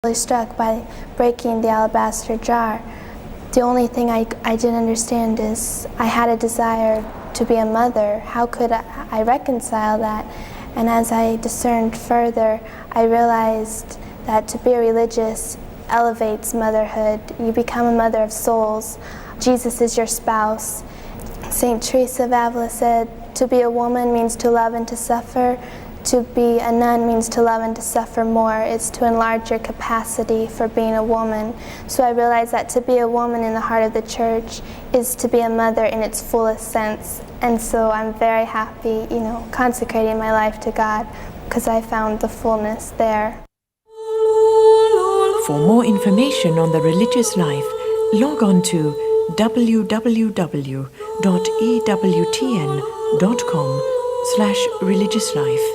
Really struck by breaking the alabaster jar. The only thing I didn't understand is I had a desire to be a mother. How could I reconcile that? And as I discerned further, I realized that to be religious elevates motherhood. You become a mother of souls. Jesus is your spouse. St. Teresa of Avila said, to be a woman means to love and to suffer. To be a nun means to love and to suffer more. It's to enlarge your capacity for being a woman. So I realized that to be a woman in the heart of the church is to be a mother in its fullest sense. And so I'm very happy, consecrating my life to God because I found the fullness there. For more information on the religious life, log on to www.ewtn.com/religiouslife.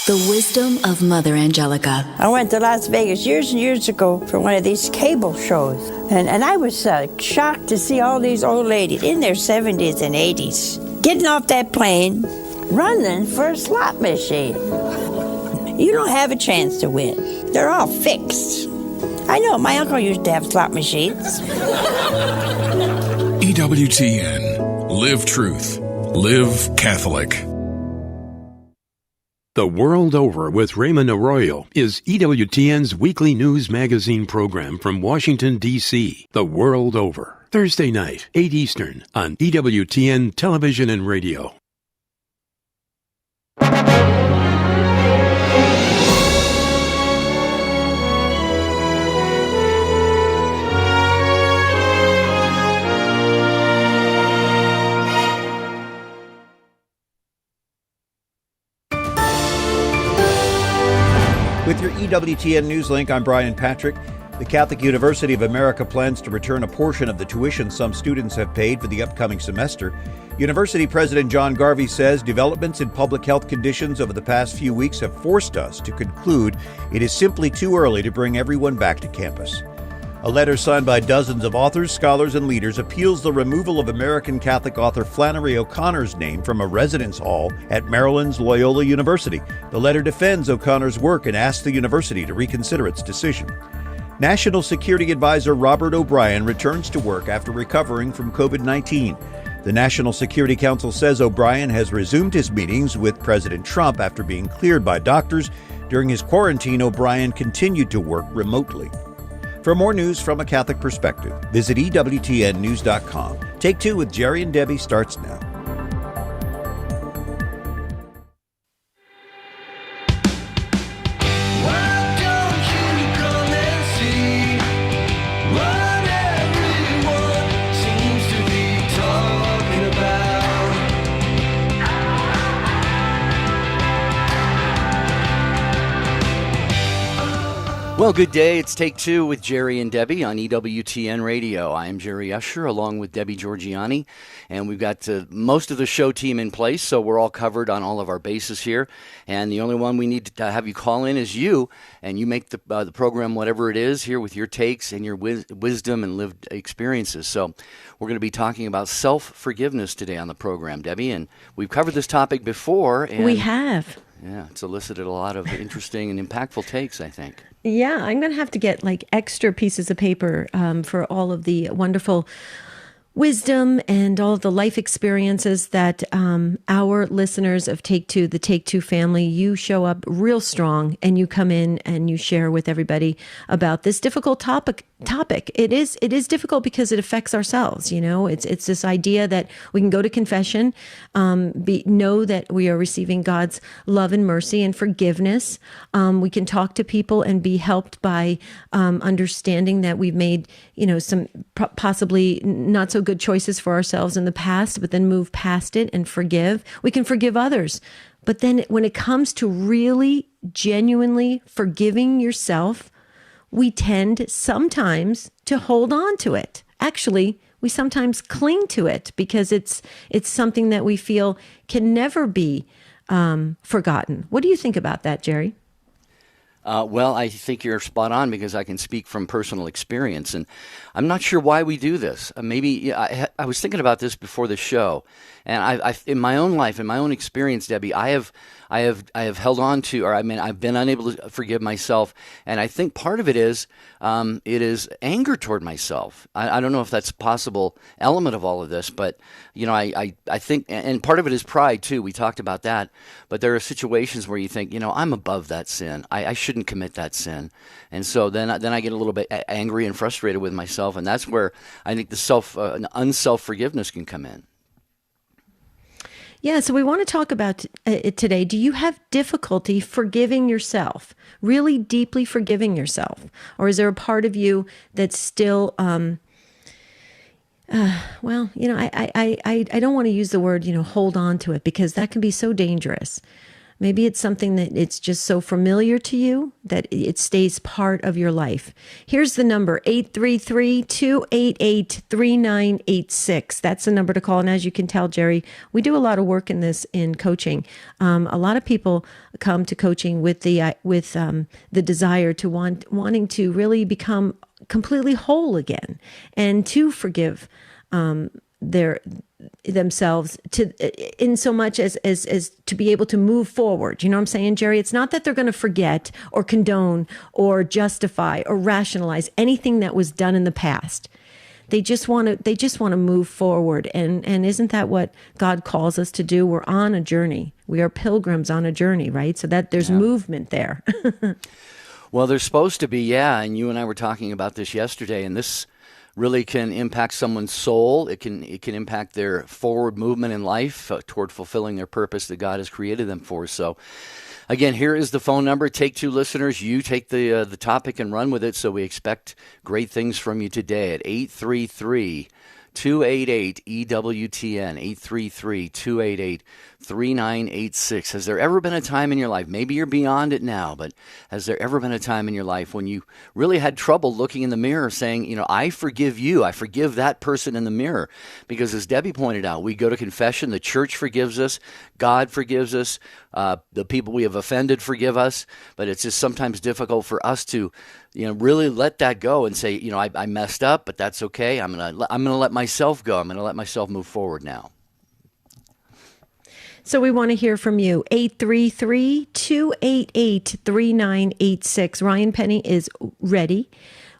The wisdom of Mother Angelica. I went to Las Vegas years and years ago for one of these cable shows. And I was shocked to see all these old ladies in their 70s and 80s getting off that plane, running for a slot machine. You don't have a chance to win. They're all fixed. I know, my uncle used to have slot machines. EWTN. Live truth. Live Catholic. The World Over with Raymond Arroyo is EWTN's weekly news magazine program from Washington, D.C. The World Over, Thursday night, 8 Eastern, on EWTN Television and Radio. With your EWTN News Link, I'm Brian Patrick. The Catholic University of America plans to return a portion of the tuition some students have paid for the upcoming semester. University President John Garvey says developments in public health conditions over the past few weeks have forced us to conclude it is simply too early to bring everyone back to campus. A letter signed by dozens of authors, scholars, and leaders appeals the removal of American Catholic author Flannery O'Connor's name from a residence hall at Maryland's Loyola University. The letter defends O'Connor's work and asks the university to reconsider its decision. National Security Advisor Robert O'Brien returns to work after recovering from COVID-19. The National Security Council says O'Brien has resumed his meetings with President Trump after being cleared by doctors. During his quarantine, O'Brien continued to work remotely. For more news from a Catholic perspective, visit EWTNnews.com. Take Two with Jerry and Debbie starts now. Well, good day. It's Take Two with Jerry and Debbie on EWTN Radio. I'm Jerry Usher along with Debbie Georgiani, and we've got most of the show team in place, so we're all covered on all of our bases here. And the only one we need to have you call in is you, and you make the program whatever it is here with your takes and your wisdom and lived experiences. So we're going to be talking about self-forgiveness today on the program, Debbie, and we've covered this topic before. And we have. Yeah, it's elicited a lot of interesting and impactful takes, I think. Yeah, I'm going to have to get extra pieces of paper for all of the wonderful wisdom and all of the life experiences that our listeners of Take Two, the Take Two family, you show up real strong and you come in and you share with everybody about this difficult topic. It is difficult because it affects ourselves. It's this idea that we can go to confession, know that we are receiving God's love and mercy and forgiveness. We can talk to people and be helped by understanding that we've made some possibly not so good choices for ourselves in the past, but then move past it and forgive. We can forgive others. But then when it comes to really genuinely forgiving yourself, we tend sometimes to hold on to it. Actually, we sometimes cling to it because it's something that we feel can never be forgotten. What do you think about that, Jerry? Well, I think you're spot on because I can speak from personal experience, and I'm not sure why we do this. I was thinking about this before the show, and I in my own life, in my own experience, Debbie, I have I have held on to, or I mean, I've been unable to forgive myself, and I think part of it is anger toward myself. I don't know if that's a possible element of all of this, but I think, and part of it is pride too. We talked about that, but there are situations where you think, I'm above that sin. I shouldn't commit that sin, and so then I get a little bit angry and frustrated with myself, and that's where I think the unself forgiveness can come in. Yeah, so we want to talk about it today. Do you have difficulty forgiving yourself, really deeply forgiving yourself? Or is there a part of you that's still, I don't want to use the word, hold on to it, because that can be so dangerous. Maybe it's something that it's just so familiar to you that it stays part of your life. Here's the number, 833-288-3986. That's the number to call. And as you can tell, Jerry, we do a lot of work in this in coaching. A lot of people come to coaching with the desire to wanting to really become completely whole again and to forgive themselves in so much as to be able to move forward. You know what I'm saying, Jerry? It's not that they're going to forget or condone or justify or rationalize anything that was done in the past. They just want to move forward. And isn't that what God calls us to do? We're on a journey. We are pilgrims on a journey, right? So that there's movement there. Well, there's supposed to be, yeah. And you and I were talking about this yesterday, and this really can impact someone's soul. It can impact their forward movement in life toward fulfilling their purpose that God has created them for. So, again, here is the phone number. Take two listeners. You take the topic and run with it. So we expect great things from you today at 833-288-EWTN, 833-288-3986. Has there ever been a time in your life, maybe you're beyond it now, but has there ever been a time in your life when you really had trouble looking in the mirror saying, I forgive you, I forgive that person in the mirror? Because as Debbie pointed out, we go to confession, the church forgives us, God forgives us, the people we have offended forgive us, but it's just sometimes difficult for us to really let that go and say, I messed up, but that's okay. I'm gonna let myself go. I'm gonna let myself move forward now. So we want to hear from you. 833-288-3986. Ryan Penny is ready,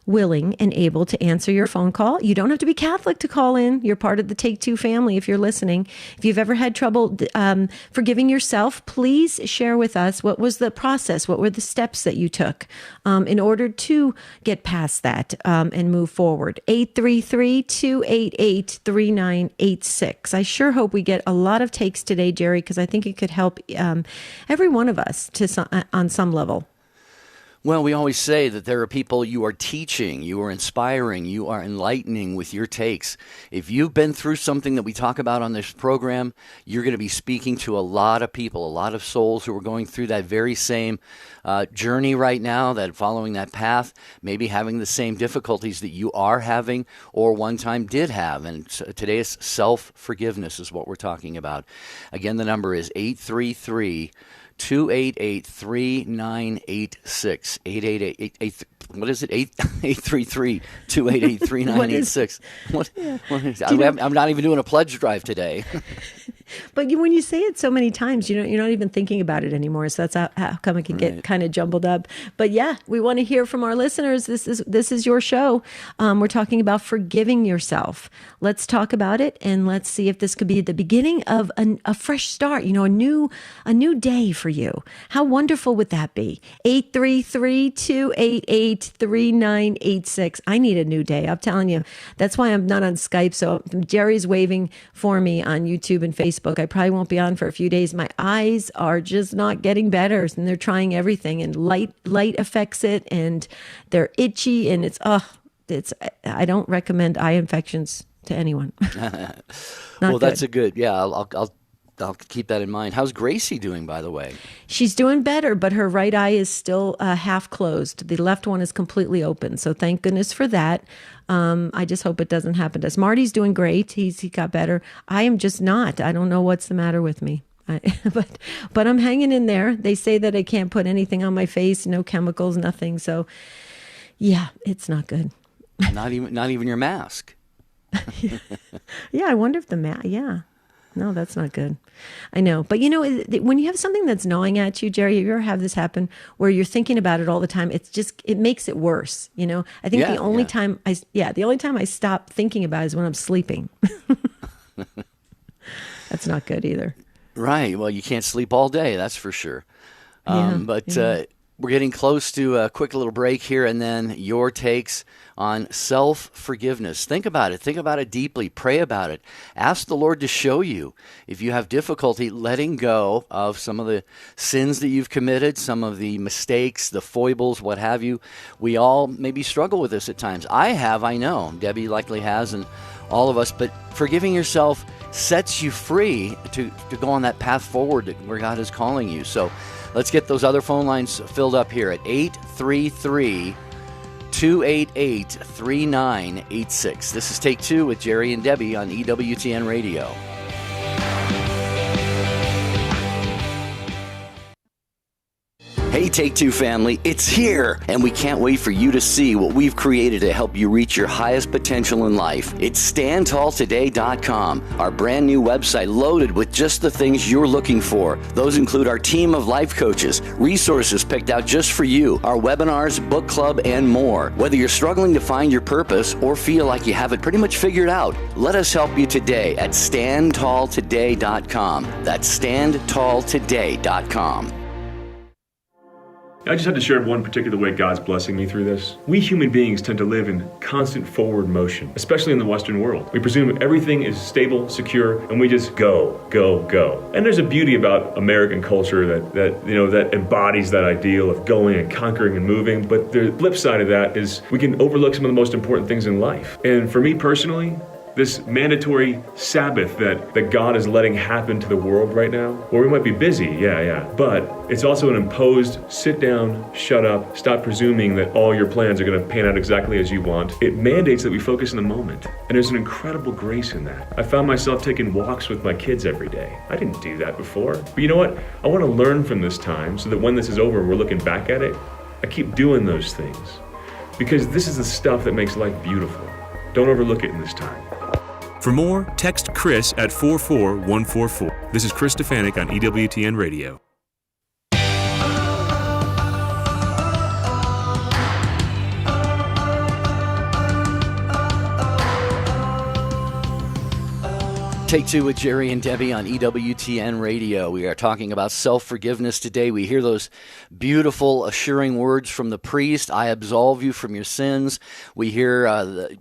willing, and able to answer your phone call. You don't have to be Catholic to call in. You're part of the Take Two family if you're listening. If you've ever had trouble forgiving yourself, please share with us what was the process, what were the steps that you took in order to get past that and move forward. 833-288-3986. I sure hope we get a lot of takes today, Jerry, because I think it could help every one of us on some level. Well, we always say that there are people you are teaching, you are inspiring, you are enlightening with your takes. If you've been through something that we talk about on this program, you're going to be speaking to a lot of people, a lot of souls who are going through that very same journey right now, that following that path, maybe having the same difficulties that you are having or one time did have. And today is self-forgiveness is what we're talking about. Again, the number is 833-288-3986. 888 what is it? 833-288-3986. What? I'm not even doing a pledge drive today. But when you say it so many times, you're not even thinking about it anymore. So that's how come it can get kind of jumbled up. But yeah, we want to hear from our listeners. This is your show. We're talking about forgiving yourself. Let's talk about it, and let's see if this could be the beginning of a fresh start. A new day for you. How wonderful would that be? 833-288-3986. I need a new day. I'm telling you. That's why I'm not on Skype. So Jerry's waving for me on YouTube and Facebook. I probably won't be on for a few days. My eyes are just not getting better, and they're trying everything, and light affects it, and they're itchy, and I don't recommend eye infections to anyone. Well, that's a good. Yeah, I'll keep that in mind. How's Gracie doing, by the way? She's doing better, but her right eye is still half closed. The left one is completely open. So thank goodness for that. I just hope it doesn't happen to us. Marty's doing great. He got better. I am just not. I don't know what's the matter with me. But I'm hanging in there. They say that I can't put anything on my face, no chemicals, nothing. So yeah, it's not good. Not even your mask. Yeah, I wonder if the mask. Yeah. No, that's not good. I know. But when you have something that's gnawing at you, Jerry, you ever have this happen where you're thinking about it all the time? It makes it worse. I think the only time I stop thinking about it is when I'm sleeping. That's not good either. Right. Well, you can't sleep all day, that's for sure. We're getting close to a quick little break here, and then your takes on self-forgiveness. Think about it. Think about it deeply. Pray about it. Ask the Lord to show you if you have difficulty letting go of some of the sins that you've committed, some of the mistakes, the foibles, what have you. We all maybe struggle with this at times. I have, I know. Debbie likely has, and all of us. But forgiving yourself sets you free to go on that path forward where God is calling you. So let's get those other phone lines filled up here at 833-288-3986. This is Take Two with Jerry and Debbie on EWTN Radio. Hey, Take Two family, it's here, and we can't wait for you to see what we've created to help you reach your highest potential in life. It's StandTallToday.com, our brand new website loaded with just the things you're looking for. Those include our team of life coaches, resources picked out just for you, our webinars, book club, and more. Whether you're struggling to find your purpose or feel like you have it pretty much figured out, let us help you today at StandTallToday.com. That's StandTallToday.com. I just had to share one particular way God's blessing me through this. We human beings tend to live in constant forward motion, especially in the Western world. We presume everything is stable, secure, and we just go, go, go. And there's a beauty about American culture that embodies that ideal of going and conquering and moving. But the flip side of that is we can overlook some of the most important things in life. And for me personally, this mandatory Sabbath that God is letting happen to the world right now, where we might be busy, but it's also an imposed sit down, shut up, stop presuming that all your plans are going to pan out exactly as you want. It mandates that we focus in the moment, and there's an incredible grace in that. I found myself taking walks with my kids every day. I didn't do that before, but you know what? I want to learn from this time so that when this is over and we're looking back at it, I keep doing those things, because this is the stuff that makes life beautiful. Don't overlook it in this time. For more, text Chris at 44144. This is Chris Stefanik on EWTN Radio. Take Two with Jerry and Debbie on EWTN Radio. We are talking about self-forgiveness today. We hear those beautiful, assuring words from the priest, I absolve you from your sins. We hear,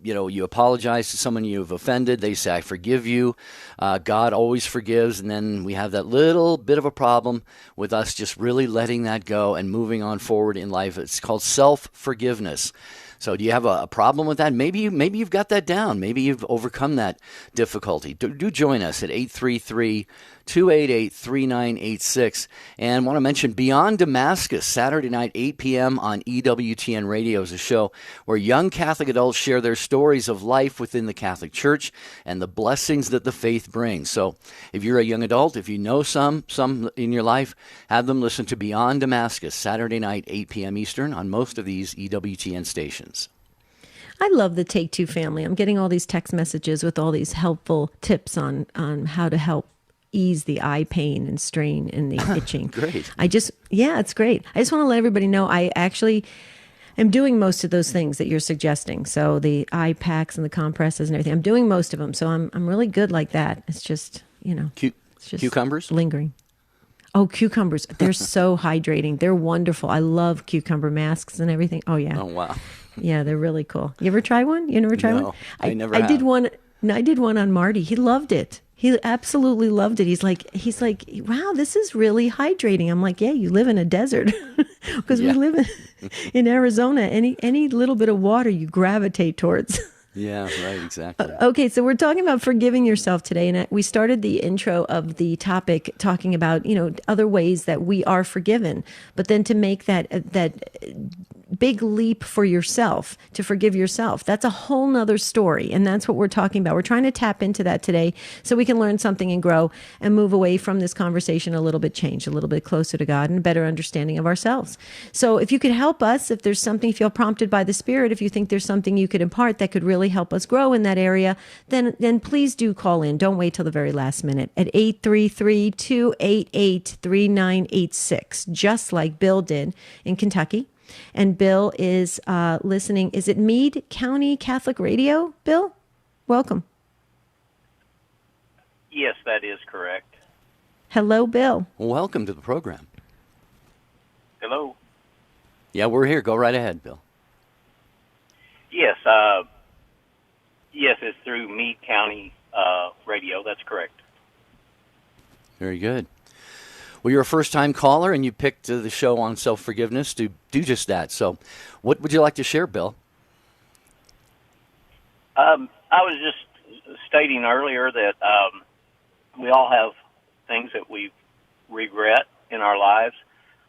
you apologize to someone you've offended. They say, I forgive you. God always forgives. And then we have that little bit of a problem with us just really letting that go and moving on forward in life. It's called self-forgiveness. So do you have a problem with that? Maybe you've got that down. Maybe you've overcome that difficulty. Do join us at 833-288-3986. And want to mention Beyond Damascus, Saturday night, 8 p.m. on EWTN Radio is a show where young Catholic adults share their stories of life within the Catholic Church and the blessings that the faith brings. So if you're a young adult, if you know some in your life, have them listen to Beyond Damascus, Saturday night, 8 p.m. Eastern on most of these EWTN stations. I love the Take Two family. I'm getting all these text messages with all these helpful tips on how to help ease the eye pain and strain and the itching. Great. It's great. I just want to let everybody know I actually am doing most of those things that you're suggesting. So the eye packs and the compresses and everything, I'm doing most of them. So I'm really good like that. It's just, it's just cucumbers? Lingering. Oh, cucumbers. They're so hydrating. They're wonderful. I love cucumber masks and everything. Oh, yeah. Oh, wow. Yeah, they're really cool. You ever try one? You never tried one? I never have. have. I did one on Marty. He loved it. He absolutely loved it. He's like, wow, this is really hydrating. I'm like, yeah, you live in a desert because we live in Arizona. Any little bit of water you gravitate towards. Yeah, right, exactly. Okay, so we're talking about forgiving yourself today, and we started the intro of the topic talking about, other ways that we are forgiven, but then to make that big leap for yourself to forgive yourself. That's a whole nother story. And that's what we're talking about. We're trying to tap into that today so we can learn something and grow and move away from this conversation a little bit, change a little bit closer to God and a better understanding of ourselves. So if you could help us, if there's something, if you feel prompted by the Spirit, if you think there's something you could impart that could really help us grow in that area, then please do call in. Don't wait till the very last minute at 833-288-3986, just like Bill did in Kentucky. And Bill is listening. Is it Meade County Catholic Radio, Bill? Welcome. Yes, that is correct. Hello, Bill. Welcome to the program. Hello. Yeah, we're here. Go right ahead, Bill. Yes, yes, it's through Meade County Radio. That's correct. Very good. Well, you're a first-time caller, and you picked the show on self-forgiveness to do just that. So what would you like to share, Bill? I was just stating earlier that we all have things that we regret in our lives,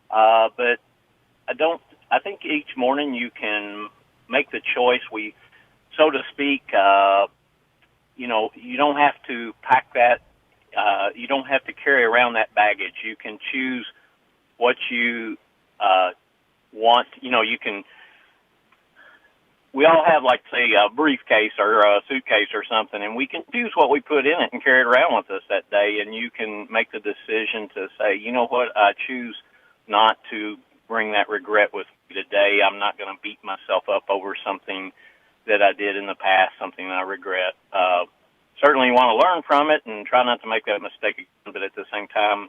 but I think each morning you can make the choice. So to speak, you don't have to pack that. You don't have to carry around that baggage. You can choose what you want. You can. We all have, like, say, a briefcase or a suitcase or something, and we can choose what we put in it and carry it around with us that day. And you can make the decision to say, you know what, I choose not to bring that regret with me today. I'm not going to beat myself up over something that I did in the past, something I regret. Certainly you want to learn from it and try not to make that mistake again, but at the same time,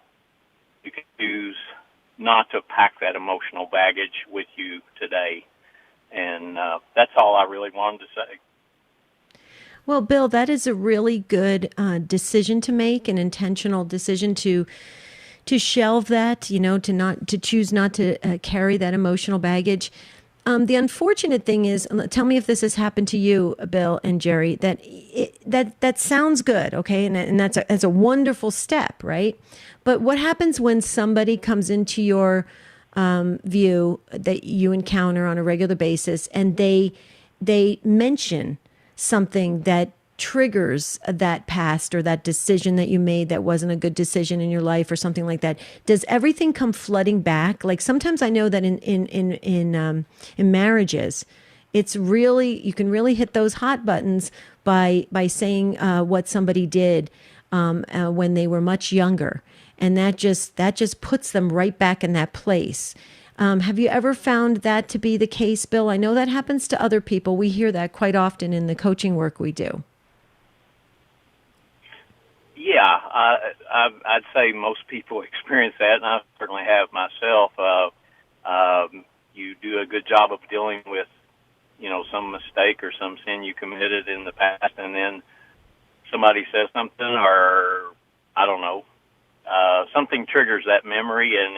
you can choose not to pack that emotional baggage with you today. And that's all I really wanted to say. Well, Bill, that is a really good decision to make, an intentional decision to shelve that, to choose not to carry that emotional baggage. The unfortunate thing is, tell me if this has happened to you, Bill and Jerry, that sounds good, okay, and that's a wonderful step, right? But what happens when somebody comes into your view that you encounter on a regular basis, and they mention something that triggers that past or that decision that you made that wasn't a good decision in your life or something like that? Does everything come flooding back? Like, sometimes I know that in marriages, it's really, you can really hit those hot buttons by saying what somebody did when they were much younger, and that just puts them right back in that place. Have you ever found that to be the case, Bill? I know that happens to other people. We hear that quite often in the coaching work we do. Yeah, I'd say most people experience that, and I certainly have myself. You do a good job of dealing with, some mistake or some sin you committed in the past, and then somebody says something, or I don't know, something triggers that memory, and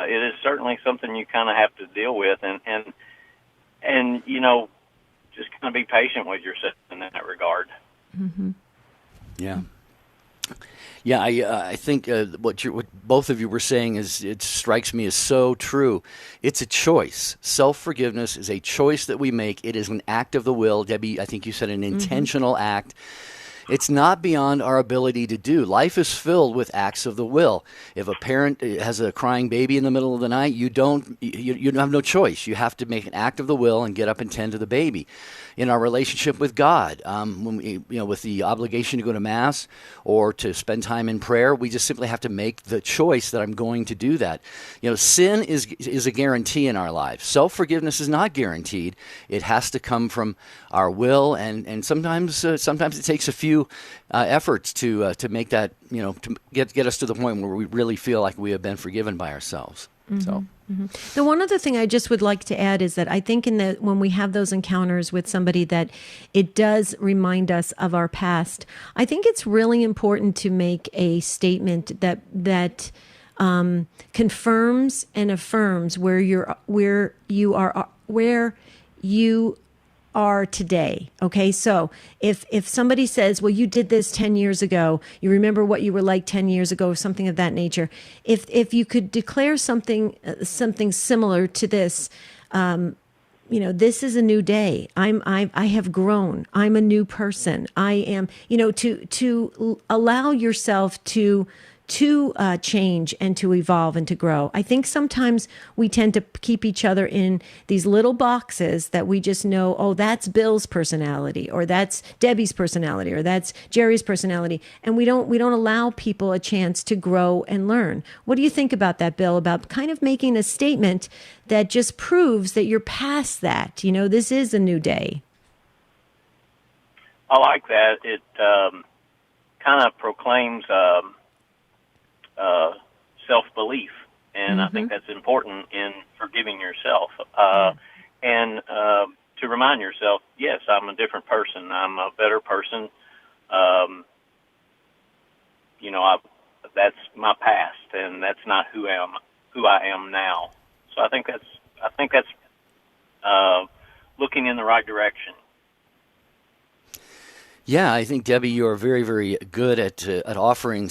it is certainly something you kind of have to deal with, and just kind of be patient with yourself in that regard. Mm-hmm. Yeah. Yeah, I think what both of you were saying it strikes me as so true. It's a choice. Self-forgiveness is a choice that we make. It is an act of the will. Debbie, I think you said an intentional act. It's not beyond our ability to do. Life is filled with acts of the will. If a parent has a crying baby in the middle of the night, you don't have no choice. You have to make an act of the will and get up and tend to the baby. In our relationship with God, when we, with the obligation to go to Mass or to spend time in prayer, we just simply have to make the choice that I'm going to do that. Sin is a guarantee in our lives. Self-forgiveness is not guaranteed. It has to come from our will, and sometimes it takes a few efforts to make that, to get us to the point where we really feel like we have been forgiven by ourselves. Mm-hmm. So. Mm-hmm. The one other thing I just would like to add is that I think when we have those encounters with somebody that it does remind us of our past, I think it's really important to make a statement that confirms and affirms where you are today. Okay, so if somebody says, well, you did this 10 years ago, you remember what you were like 10 years ago, or something of that nature. If you could declare something similar to this, this is a new day. I have grown. I'm a new person. I am, to allow yourself to change and to evolve and to grow. I think sometimes we tend to keep each other in these little boxes that we just know, oh, that's Bill's personality, or that's Debbie's personality, or that's Jerry's personality. And we don't allow people a chance to grow and learn. What do you think about that, Bill, about kind of making a statement that just proves that you're past that? This is a new day. I like that. It kind of proclaims self-belief, and I think that's important in forgiving yourself. And to remind yourself, yes, I'm a different person. I'm a better person. That's my past, and that's not who I am now. So I think that's looking in the right direction. Yeah, I think, Debbie, you are very, very good at offering,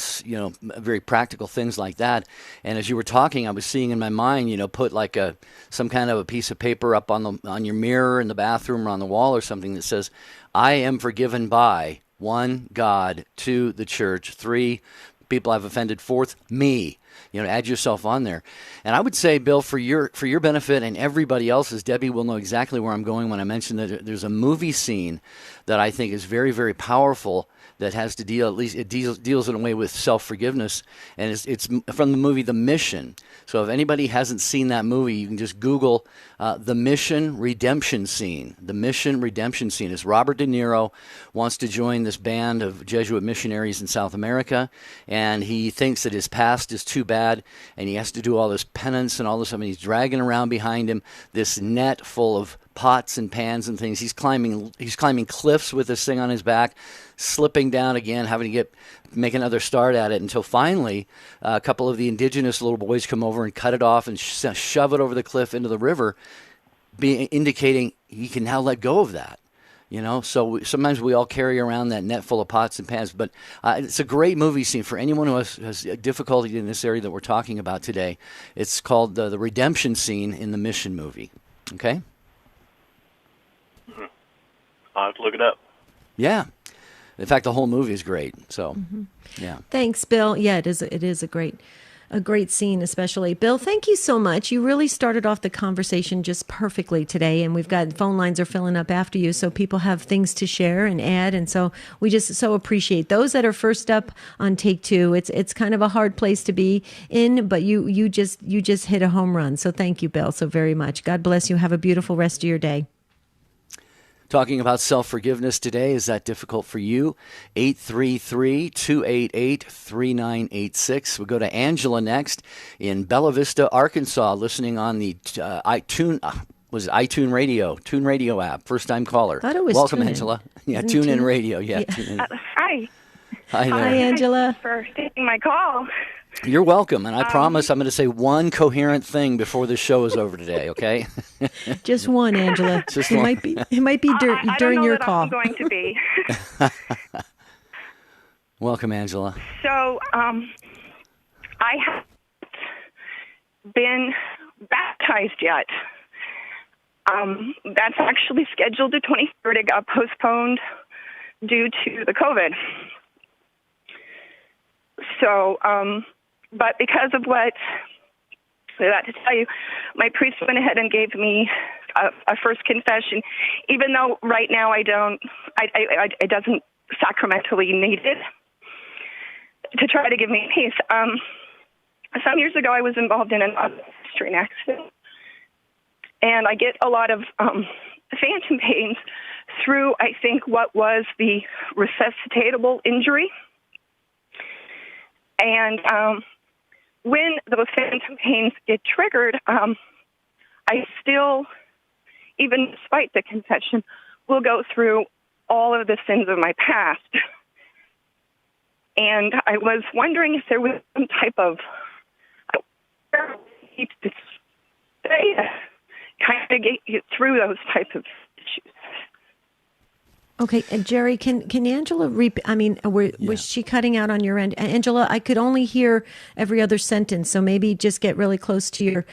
very practical things like that. And as you were talking, I was seeing in my mind, put like some kind of a piece of paper up on your mirror in the bathroom or on the wall or something that says, "I am forgiven by 1, God, 2, the church, 3, people I've offended, 4th, me." Add yourself on there. And I would say, Bill, for your benefit and everybody else's, Debbie will know exactly where I'm going when I mention that there's a movie scene that I think is very, very powerful that has to deal, at least it deals in a way with self-forgiveness. And it's from the movie The Mission. So if anybody hasn't seen that movie, you can just Google The Mission Redemption Scene. The Mission Redemption Scene is Robert De Niro wants to join this band of Jesuit missionaries in South America, and he thinks that his past is too bad, and he has to do all this penance and all this stuff, and he's dragging around behind him this net full of pots and pans and things. He's climbing cliffs with this thing on his back, slipping down again, having to make another start at it, until finally a couple of the indigenous little boys come over and cut it off and shove it over the cliff into the river, indicating he can now let go of that. So sometimes we all carry around that net full of pots and pans, but it's a great movie scene for anyone who has difficulty in this area that we're talking about today. It's called the redemption scene in the Mission movie. Okay? I'll have to look it up. Yeah. In fact, the whole movie is great. So, yeah. Thanks, Bill. Yeah, it is a great scene, especially. Bill, thank you so much. You really started off the conversation just perfectly today, and we've got phone lines are filling up after you, so people have things to share and add, and so we just so appreciate those that are first up on Take Two. It's kind of a hard place to be in, but you just hit a home run. So thank you, Bill, so very much. God bless you. Have a beautiful rest of your day. Talking about self-forgiveness today. Is that difficult for you? 833-288-3986. We'll go to Angela next in Bella Vista, Arkansas, listening on the iTunes Radio, Tune Radio app. First-time caller. Thought it was Welcome, TuneIn. Angela. Yeah, Isn't TuneIn Tune- Radio. Yeah. Hi. Hi there. Hi, Angela. Thanks for taking my call. You're welcome, and I promise I'm going to say one coherent thing before the show is over today. Okay? Just one, Angela. Just it one. might be during your call. I'm going to be. Welcome, Angela. So, I haven't been baptized yet. That's actually scheduled to 23rd. It got postponed due to the COVID. So, but because of what I got to tell you, my priest went ahead and gave me a first confession, even though right now it doesn't sacramentally need it, to try to give me peace. Some years ago, I was involved in an train accident, and I get a lot of phantom pains through, I think, what was the resuscitatable injury. And when those phantom pains get triggered, I still, even despite the confession, will go through all of the sins of my past. And I was wondering if there was some type of kind of get you through those types of issues. Okay, and Jerry, can Angela was she cutting out on your end? Angela, I could only hear every other sentence, so maybe just get really close to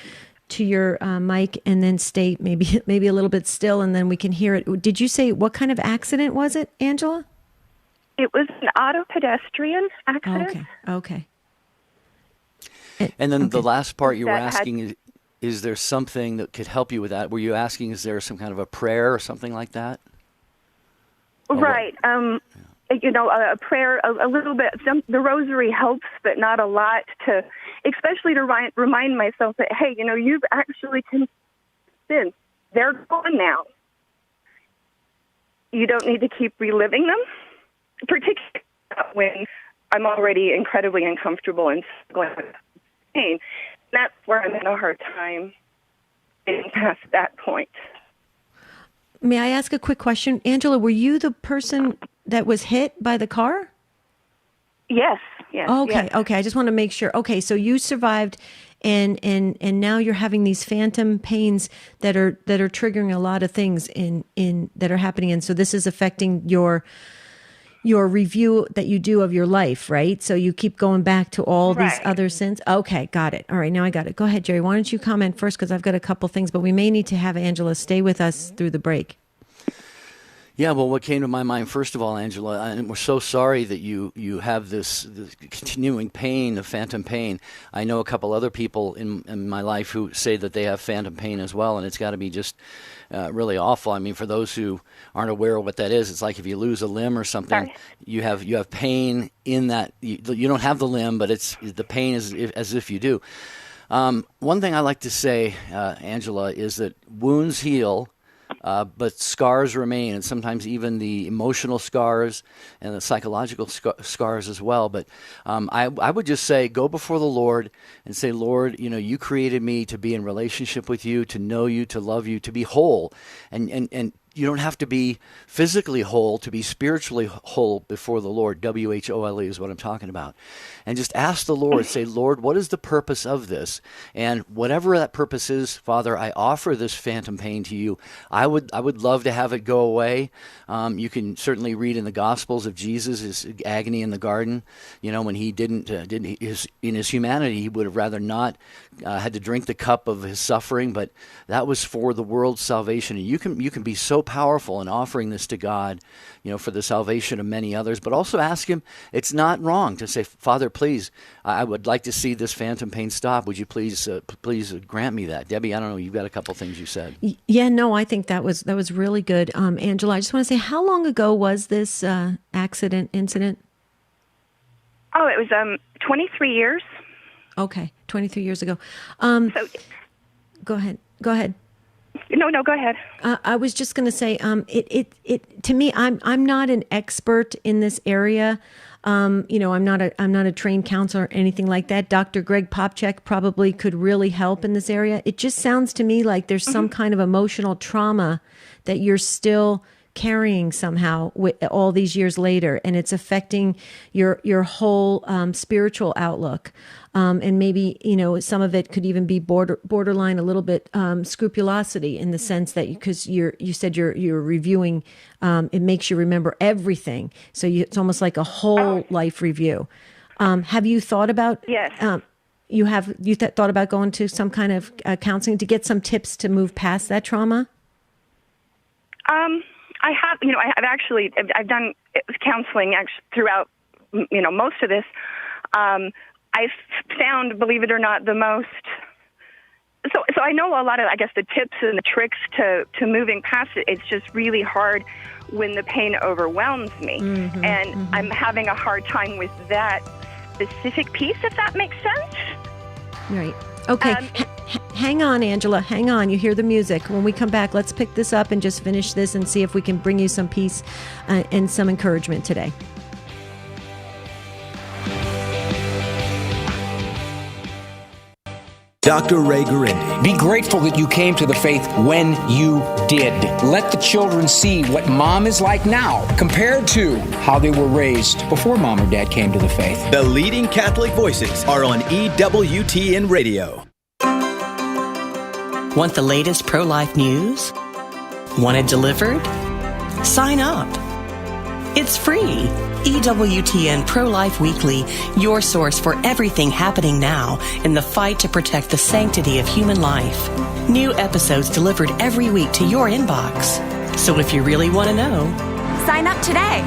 your mic and then stay maybe a little bit still, and then we can hear it. Did you say what kind of accident was it, Angela? It was an auto pedestrian accident. Okay. And then the last part you were asking is there something that could help you with that? Were you asking, is there some kind of a prayer or something like that? Right. A prayer, a little bit. The rosary helps, but not a lot. Especially to remind myself that, hey, you've actually sinned. They're gone now. You don't need to keep reliving them, particularly when I'm already incredibly uncomfortable and struggling with pain. That's where I'm in a hard time getting past that point. May I ask a quick question? Angela, were you the person that was hit by the car? Yes. Okay. I just want to make sure. Okay, so you survived, and now you're having these phantom pains that are triggering a lot of things in that are happening, and so this is affecting your review that you do of your life, right? So you keep going back to all these other sins. Okay, got it. All right, now I got it. Go ahead, Jerry. Why don't you comment first, because I've got a couple things, but we may need to have Angela stay with us through the break. Yeah, well, what came to my mind, first of all, Angela, and we're so sorry that you have this continuing pain, the phantom pain. I know a couple other people in my life who say that they have phantom pain as well, and it's got to be just really awful. I mean, for those who aren't aware of what that is, it's like if you lose a limb or something, you have pain in that. You don't have the limb, but the pain is as if you do. One thing I like to say, Angela, is that wounds heal, but scars remain, and sometimes even the emotional scars and the psychological scars as well. But I would just say, go before the Lord and say, Lord, you created me to be in relationship with you, to know you, to love you, to be whole. And you don't have to be physically whole to be spiritually whole before the Lord. WHOLE is what I'm talking about. And just ask the Lord, say, Lord, what is the purpose of this? And whatever that purpose is, Father, I offer this phantom pain to you. I would love to have it go away. You can certainly read in the Gospels of Jesus, his agony in the garden. When he didn't in his humanity, he would have rather not had to drink the cup of his suffering, but that was for the world's salvation. And you can be so powerful in offering this to God, for the salvation of many others, but also ask him, it's not wrong to say, Father, please, I would like to see this phantom pain stop. Would you please grant me that? Debbie, I don't know, you've got a couple things you said. Yeah, no, I think that was really good. Angela, I just want to say, how long ago was this incident? Oh, it was 23 years. Okay, 23 years ago. Go ahead. No, go ahead. I was just going to say, it to me, I'm not an expert in this area. I'm not a trained counselor or anything like that. Dr. Greg Popchak probably could really help in this area. It just sounds to me like there's some kind of emotional trauma that you're still carrying somehow all these years later, and it's affecting your whole spiritual outlook. And maybe, some of it could even be borderline a little bit scrupulosity, in the sense that because you said you're reviewing, it makes you remember everything. So it's almost like a whole life review. Have you thought about? Yes. Thought about going to some kind of counseling to get some tips to move past that trauma? I have. I've done counseling throughout, most of this. I've found, believe it or not, the most. So I know a lot of, I guess, the tips and the tricks to moving past it. It's just really hard when the pain overwhelms me, and I'm having a hard time with that specific piece, if that makes sense. Right. Okay. Hang on, Angela. Hang on. You hear the music. When we come back, let's pick this up and just finish this and see if we can bring you some peace and some encouragement today. Dr. Ray Garindi. Be grateful that you came to the faith when you did. Let the children see what mom is like now compared to how they were raised before mom or dad came to the faith. The leading Catholic voices are on EWTN Radio. Want the latest pro-life news? Want it delivered? Sign up. It's free. EWTN Pro-Life Weekly, your source for everything happening now in the fight to protect the sanctity of human life. New episodes delivered every week to your inbox. So if you really want to know, sign up today.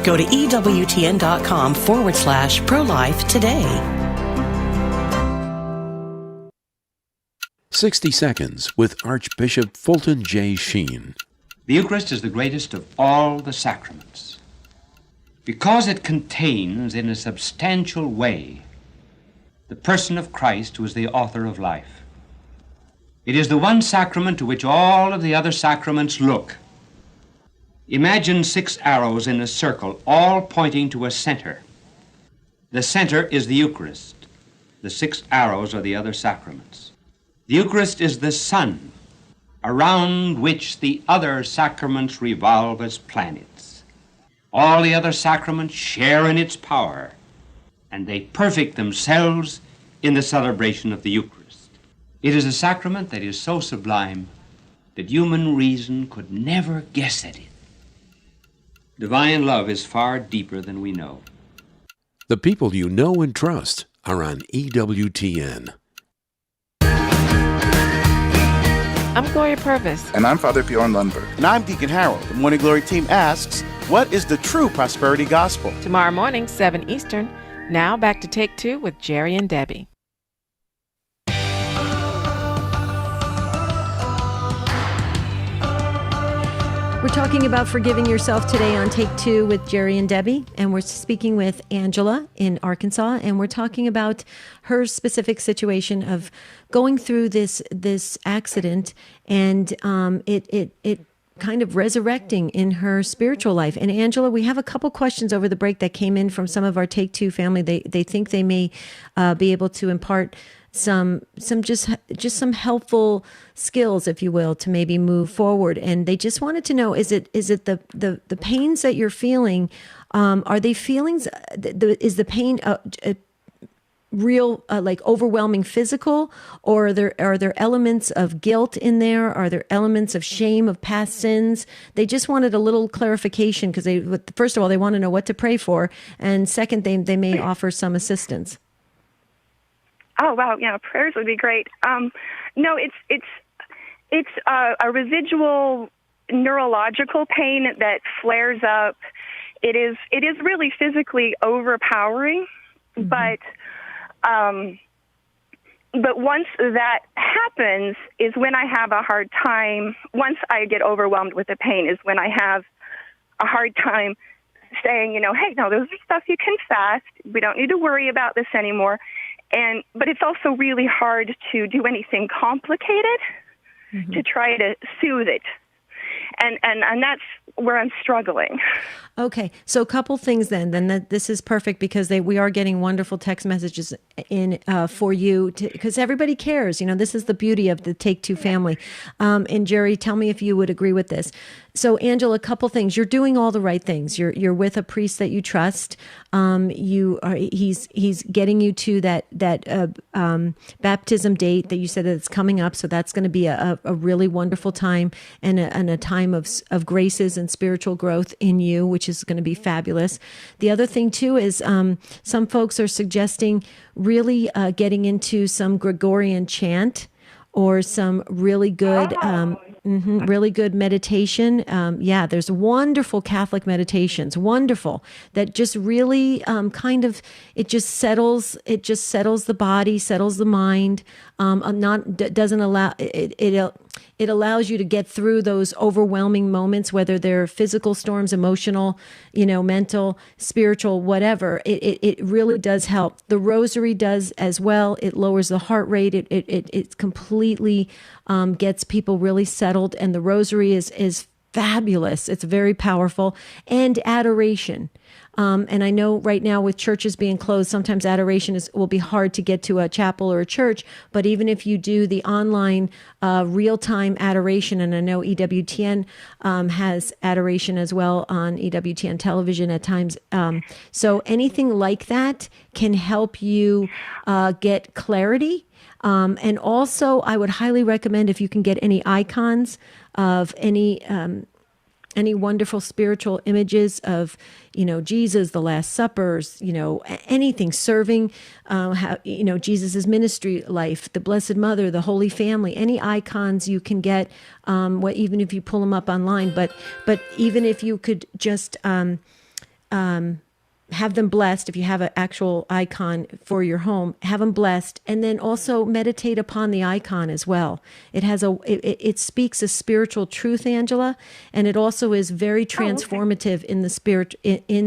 Go to EWTN.com/pro-life today. 60 Seconds with Archbishop Fulton J. Sheen. The Eucharist is the greatest of all the sacraments because it contains in a substantial way the person of Christ, who is the author of life. It is the one sacrament to which all of the other sacraments look. Imagine 6 arrows in a circle, all pointing to a center. The center is the Eucharist. The 6 arrows are the other sacraments. The Eucharist is the sun around which the other sacraments revolve as planets. All the other sacraments share in its power, and they perfect themselves in the celebration of the Eucharist. It is a sacrament that is so sublime that human reason could never guess at it. Divine love is far deeper than we know. The people you know and trust are on EWTN. I'm Gloria Purvis. And I'm Father Bjorn Lundberg. And I'm Deacon Harold. The Morning Glory team asks, what is the true prosperity gospel? Tomorrow morning, 7 Eastern. Now back to Take Two with Jerry and Debbie. We're talking about forgiving yourself today on Take Two with Jerry and Debbie, and we're speaking with Angela in Arkansas, and we're talking about her specific situation of going through this accident and it kind of resurrecting in her spiritual life. And Angela, we have a couple questions over the break that came in from some of our Take Two family. They think they may be able to impart some some helpful skills, if you will, to maybe move forward. And they just wanted to know, is it the pains that you're feeling, are they feelings, is the pain real, like overwhelming physical, or are there elements of guilt in there? Are there elements of shame of past sins? They just wanted a little clarification because first of all, they want to know what to pray for, and second, they may offer some assistance. Oh wow, yeah, prayers would be great. No, it's a residual neurological pain that flares up. It is really physically overpowering, but once that happens is when I have a hard time. Once I get overwhelmed with the pain is when I have a hard time saying, hey, no, those are stuff you can fast. We don't need to worry about this anymore. But it's also really hard to do anything complicated to try to soothe it. And that's where I'm struggling. Okay, so a couple things then this is perfect because we are getting wonderful text messages in for you because everybody cares. This is the beauty of the Take Two family. And Jerry, tell me if you would agree with this. So Angela, a couple things. You're doing all the right things. You're with a priest that you trust. He's getting you to that baptism date that you said that it's coming up. So that's going to be a really wonderful time and a time of graces and spiritual growth in you, which is going to be fabulous. The other thing too is some folks are suggesting really getting into some Gregorian chant or some really good really good meditation. There's wonderful Catholic meditations, wonderful, that just really it just settles the body, settles the mind. It allows you to get through those overwhelming moments, whether they're physical storms, emotional, mental, spiritual, whatever. It really does help. The rosary does as well. It lowers the heart rate. It completely gets people really settled. And the rosary is fabulous. It's very powerful. And adoration. And I know right now with churches being closed, sometimes adoration will be hard to get to a chapel or a church. But even if you do the online real-time adoration, and I know EWTN has adoration as well on EWTN television at times. So anything like that can help you get clarity. And also, I would highly recommend if you can get any icons of any any wonderful spiritual images of, Jesus, the Last Suppers, anything serving, Jesus's ministry life, the Blessed Mother, the Holy Family, any icons you can get, even if you pull them up online, but even if you could just have them blessed, if you have an actual icon for your home, have them blessed, and then also meditate upon the icon as well. It has it speaks a spiritual truth, Angela, and it also is very transformative in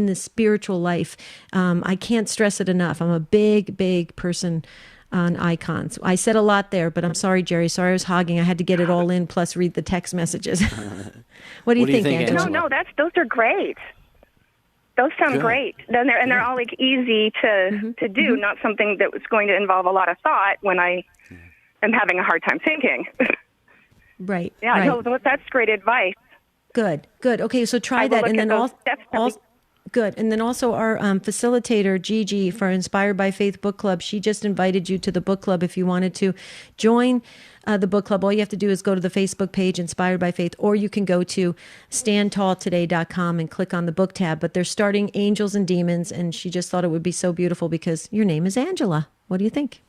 the spiritual life. I can't stress it enough. I'm a big person on icons. I said a lot there, but I'm sorry, Jerry. Sorry I was hogging. I had to get it all in, plus read the text messages. What do you think, Angela? No, those are great. Those sound great. They're all like easy to do, not something that was going to involve a lot of thought when I am having a hard time thinking. Right. Yeah, right. No, that's great advice. Good. Okay, so try that, and then good. And then also our facilitator, Gigi, for Inspired by Faith Book Club, she just invited you to the book club if you wanted to join the book club. All you have to do is go to the Facebook page, Inspired by Faith, or you can go to standtalltoday.com and click on the book tab. But they're starting Angels and Demons, and she just thought it would be so beautiful because your name is Angela. What do you think?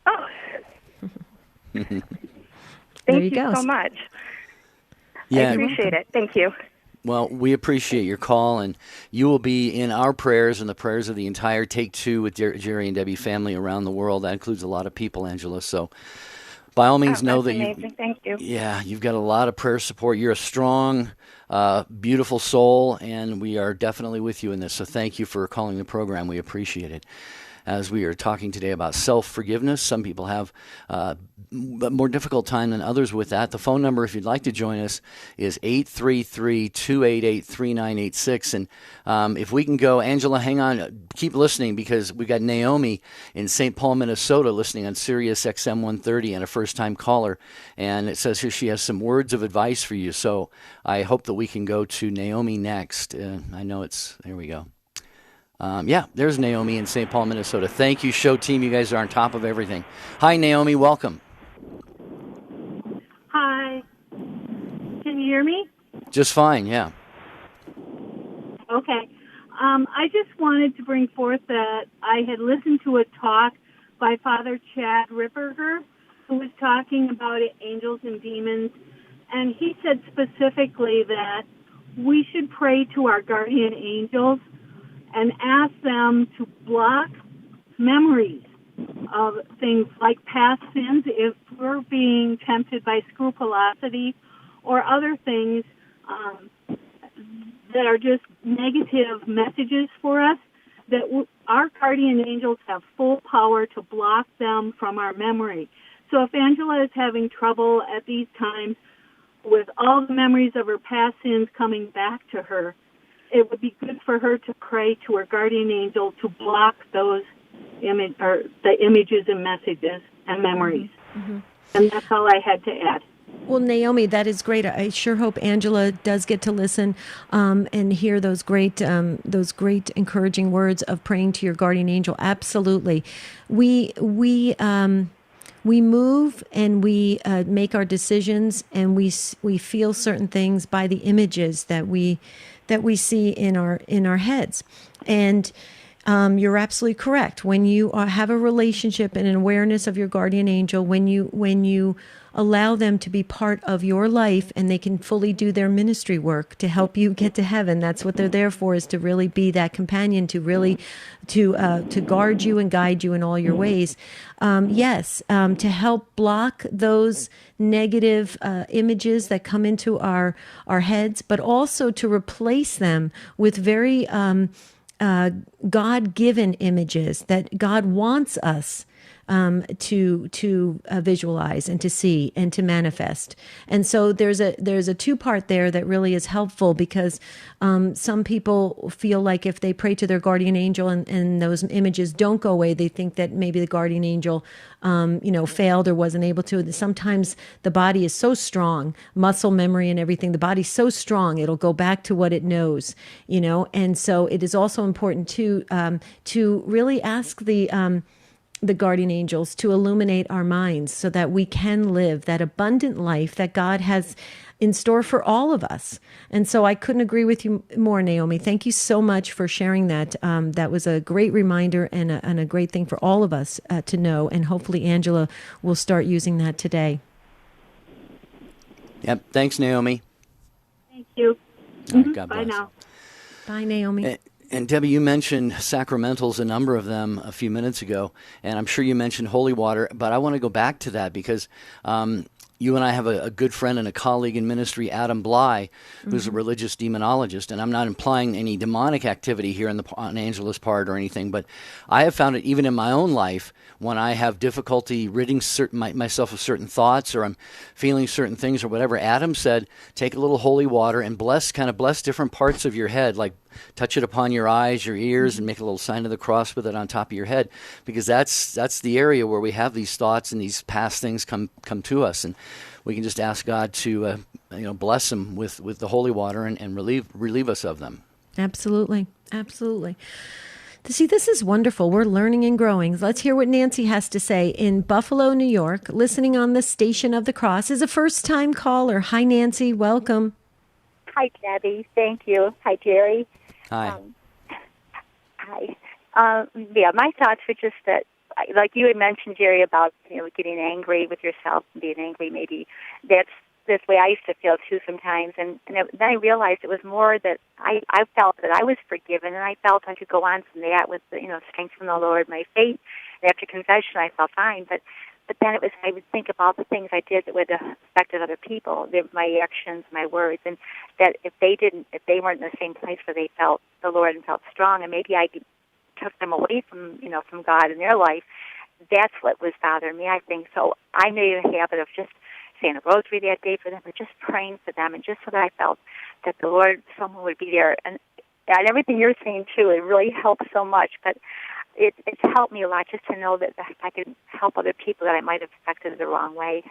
Oh. Thank you so much. Yeah. I appreciate it. Thank you. Well, we appreciate your call, and you will be in our prayers and the prayers of the entire Take Two with Jerry and Debbie family around the world. That includes a lot of people, Angela. So by all means, know that Thank you. Yeah, you've got a lot of prayer support. You're a strong, beautiful soul, and we are definitely with you in this. So thank you for calling the program. We appreciate it. As we are talking today about self-forgiveness, some people have a more difficult time than others with that. The phone number, if you'd like to join us, is 833-288-3986. And if we can go, Angela, hang on, keep listening, because we got Naomi in St. Paul, Minnesota, listening on Sirius XM 130 and a first-time caller. And it says here she has some words of advice for you. So I hope that we can go to Naomi next. I know there we go. There's Naomi in St. Paul, Minnesota. Thank you, show team. You guys are on top of everything. Hi, Naomi. Welcome. Hi. Can you hear me? Just fine, yeah. Okay. I just wanted to bring forth that I had listened to a talk by Father Chad Ripperger, who was talking about angels and demons, and he said specifically that we should pray to our guardian angels and ask them to block memories of things like past sins if we're being tempted by scrupulosity or other things that are just negative messages for us, that our guardian angels have full power to block them from our memory. So if Angela is having trouble at these times with all the memories of her past sins coming back to her, it would be good for her to pray to her guardian angel to block those the images and messages and memories. Mm-hmm. And that's all I had to add. Well, Naomi, that is great. I sure hope Angela does get to listen and hear those great encouraging words of praying to your guardian angel. Absolutely, we move and we make our decisions, and we feel certain things by the images that we see in our heads. And you're absolutely correct. When you have a relationship and an awareness of your guardian angel, when you allow them to be part of your life and they can fully do their ministry work to help you get to heaven, that's what they're there for, is to really be that companion, to really to guard you and guide you in all your ways. To help block those negative images that come into our heads, but also to replace them with very God-given images that God wants us to visualize and to see and to manifest. And so there's a two-part there that really is helpful, because some people feel like if they pray to their guardian angel and those images don't go away, they think that maybe the guardian angel failed or wasn't able to. Sometimes the body is so strong, muscle memory and everything, the body's so strong, it'll go back to what it knows, and so it is also important to really ask the the guardian angels to illuminate our minds so that we can live that abundant life that God has in store for all of us. And so I couldn't agree with you more, Naomi. Thank you so much for sharing that. That was a great reminder and a great thing for all of us to know. And hopefully Angela will start using that today. Yep. Thanks, Naomi. Thank you. All right, God bless. Bye now. Bye, Naomi. And Debbie, you mentioned sacramentals, a number of them a few minutes ago, and I'm sure you mentioned holy water, but I want to go back to that because you and I have a good friend and a colleague in ministry, Adam Bly, who's a religious demonologist, and I'm not implying any demonic activity here on Angela's part or anything, but I have found it even in my own life when I have difficulty ridding myself of certain thoughts or I'm feeling certain things or whatever. Adam said, take a little holy water and bless different parts of your head, like touch it upon your eyes, your ears, and make a little sign of the cross with it on top of your head, because that's the area where we have these thoughts and these past things come to us, and we can just ask God to bless them with the holy water and relieve us of them. Absolutely. See, this is wonderful. We're learning and growing. Let's hear what Nancy has to say in Buffalo, New York, listening on the Station of the Cross, is a first-time caller. Hi, Nancy. Welcome. Hi, Debbie. Thank you. Hi, Jerry. Hi. Hi. My thoughts were just that, like you had mentioned, Jerry, about getting angry with yourself and being angry. Maybe that's this way I used to feel too sometimes, and then I realized it was more that I felt that I was forgiven, and I felt I could go on from that with strength from the Lord, my faith. And after confession, I felt fine, but then it was, I would think about the things I did that would have affected other people, my actions, my words, and that if they weren't in the same place where they felt the Lord and felt strong, and maybe I took them away from God in their life, that's what was bothering me, I think. So I made a habit of just saying a rosary that day for them, or just praying for them, and just so that I felt that the Lord, someone would be there. And everything you're saying, too, it really helps so much, but it's helped me a lot just to know that I can help other people that I might have affected the wrong way.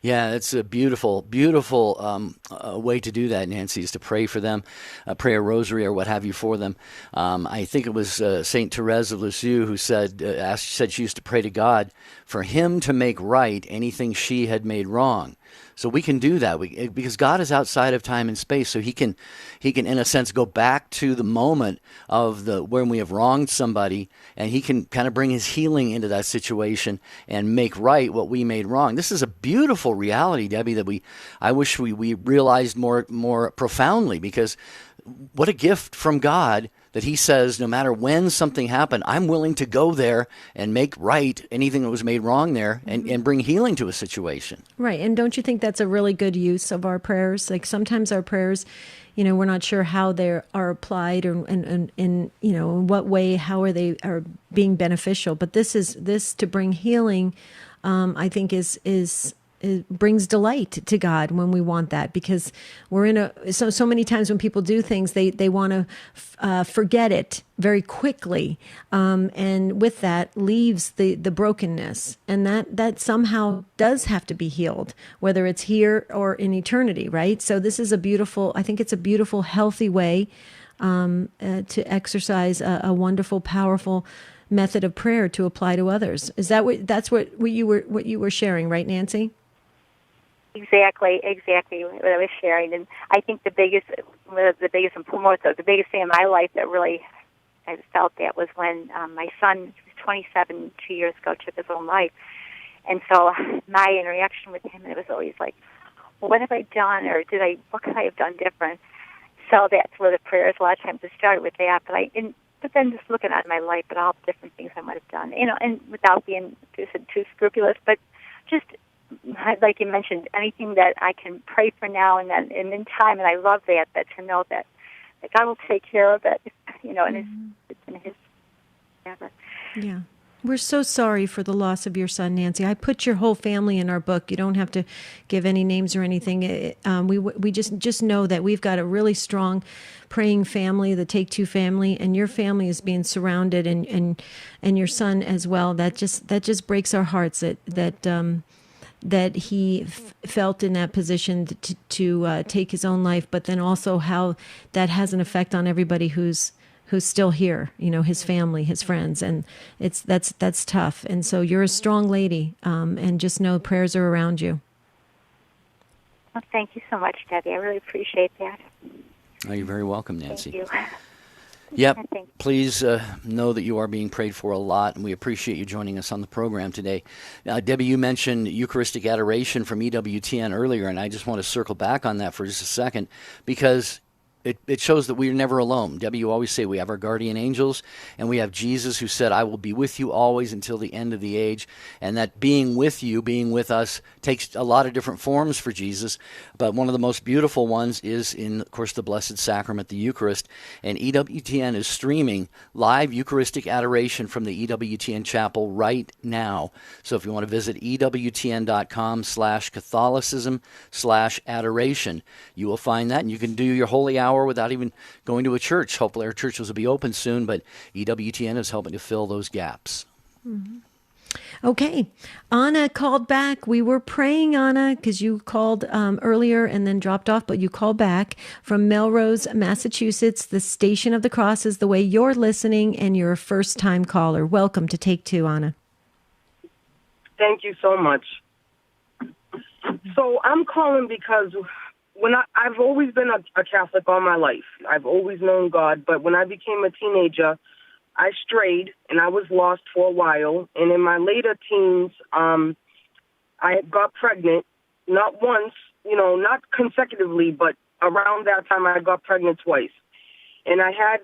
Yeah, it's a beautiful, beautiful way to do that, Nancy, is to pray for them, pray a rosary or what have you for them. I think it was Saint Therese of Lisieux who said she used to pray to God for him to make right anything she had made wrong. So we can do that because God is outside of time and space. So he can, in a sense, go back to the moment of when we have wronged somebody, and he can kind of bring his healing into that situation and make right what we made wrong. This is a beautiful reality, Debbie, that I wish we realized more profoundly, because what a gift from God that he says, no matter when something happened, I'm willing to go there and make right anything that was made wrong there and bring healing to a situation. Right. And don't you think that's a really good use of our prayers? Like sometimes our prayers, we're not sure how they are applied or in what way, how are being beneficial. But this to bring healing, I think it brings delight to God when we want that, because we're in so many times when people do things, they want to forget it very quickly, and with that leaves the brokenness, and that somehow does have to be healed, whether it's here or in eternity, right? So this is I think it's a beautiful, healthy way to exercise a wonderful, powerful method of prayer to apply to others. Is that what you were sharing, right, Nancy? Exactly what I was sharing, and I think the biggest thing in my life that really I felt that was when my son, who was 27 2 years ago, took his own life, and so my interaction with him, it was always like, well, what have I done, or what could I have done different? So that's where the prayers a lot of times it started with that, but then just looking at my life, at all the different things I might have done, and without being too scrupulous, but just, like you mentioned, anything that I can pray for now and then, and in time, and I love that to know that God will take care of it, and it's in His habit. Yeah. We're so sorry for the loss of your son, Nancy. I put your whole family in our book. You don't have to give any names or anything. We just know that we've got a really strong praying family, the Take Two family, and your family is being surrounded, and your son as well. That just breaks our hearts that he felt in that position to take his own life, but then also how that has an effect on everybody who's who's still here, his family, his friends, and that's tough. And so you're a strong lady, and just know prayers are around you. Well, thank you so much, Debbie. I really appreciate that. Oh, you're very welcome, Nancy. Thank you. Yep. Please know that you are being prayed for a lot, and we appreciate you joining us on the program today. Debbie, you mentioned Eucharistic adoration from EWTN earlier, and I just want to circle back on that for just a second, because it shows that we are never alone. Debbie, you always say we have our guardian angels, and we have Jesus who said, I will be with you always until the end of the age. And that being with you, being with us, takes a lot of different forms for Jesus. But one of the most beautiful ones is in, of course, the Blessed Sacrament, the Eucharist. And EWTN is streaming live Eucharistic adoration from the EWTN chapel right now. So if you want to visit EWTN.com/Catholicism/adoration, you will find that, and you can do your holy hour without even going to a church. Hopefully our churches will be open soon, but EWTN is helping to fill those gaps. Mm-hmm. Okay. Anna called back. We were praying, Anna, because you called earlier and then dropped off, but you called back from Melrose, Massachusetts. The Station of the Cross is the way you're listening, and you're a first-time caller. Welcome to Take Two, Anna. Thank you so much. So I'm calling because I've always been a Catholic all my life. I've always known God, but when I became a teenager, I strayed and I was lost for a while. And in my later teens, I got pregnant, not once, not consecutively, but around that time I got pregnant twice. And I had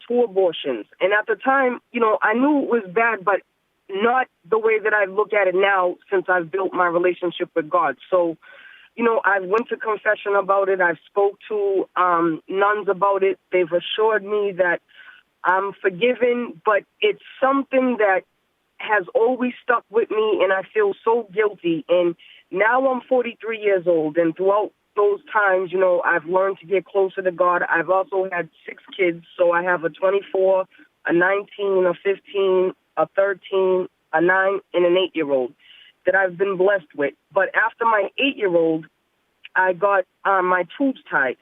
2 abortions. And at the time, I knew it was bad, but not the way that I look at it now since I've built my relationship with God. So, I went to confession about it. I've spoke to nuns about it. They've assured me that I'm forgiven, but it's something that has always stuck with me, and I feel so guilty. And now I'm 43 years old, and throughout those times, I've learned to get closer to God. I've also had 6 kids, so I have a 24, a 19, a 15, a 13, a 9, and an 8-year-old that I've been blessed with. But after my 8-year-old, I got my tubes tied.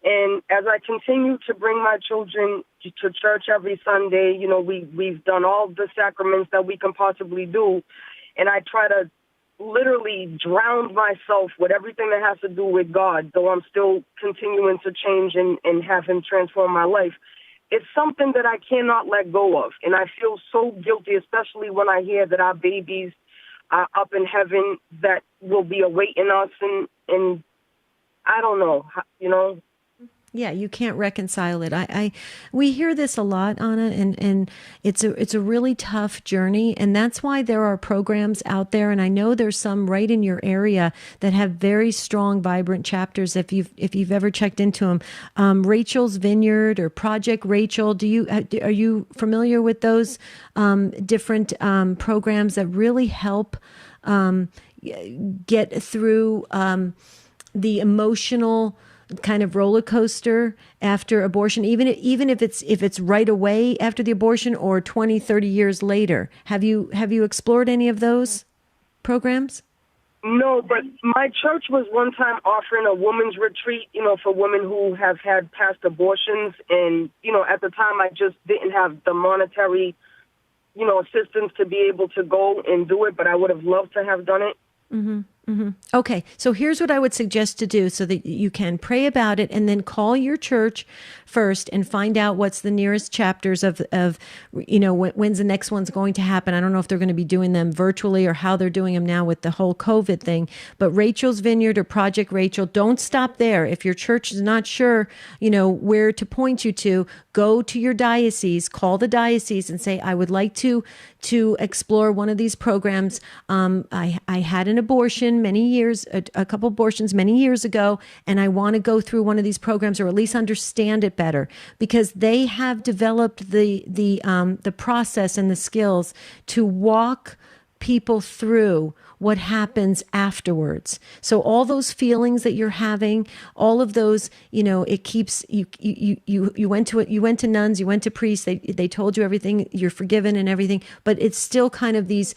And as I continue to bring my children to church every Sunday, we've done all the sacraments that we can possibly do. And I try to literally drown myself with everything that has to do with God, though I'm still continuing to change and have Him transform my life. It's something that I cannot let go of. And I feel so guilty, especially when I hear that our babies are up in heaven that will be awaiting us. And I don't know, Yeah, you can't reconcile it. We hear this a lot, Anna, and it's a really tough journey, and that's why there are programs out there, and I know there's some right in your area that have very strong, vibrant chapters. If you've ever checked into them, Rachel's Vineyard or Project Rachel. Are you familiar with those different programs that really help get through the emotional kind of roller coaster after abortion, even if it's right away after the abortion or 20, 30 years later? Have you explored any of those programs? No, but my church was one time offering a women's retreat, for women who have had past abortions. And, at the time I just didn't have the monetary, assistance to be able to go and do it, but I would have loved to have done it. Mm-hmm. Mm-hmm. Okay, so here's what I would suggest to do so that you can pray about it and then call your church first and find out what's the nearest chapters of when's the next one's going to happen. I don't know if they're going to be doing them virtually or how they're doing them now with the whole COVID thing, but Rachel's Vineyard or Project Rachel, don't stop there. If your church is not sure, where to point you to, go to your diocese, call the diocese and say, I would like to explore one of these programs. I had an abortion a couple abortions many years ago, and I want to go through one of these programs or at least understand it better, because they have developed the process and the skills to walk people through what happens afterwards. So all those feelings that you're having, all of those, it keeps you went to nuns, you went to priests, they told you everything, you're forgiven and everything, but it's still kind of these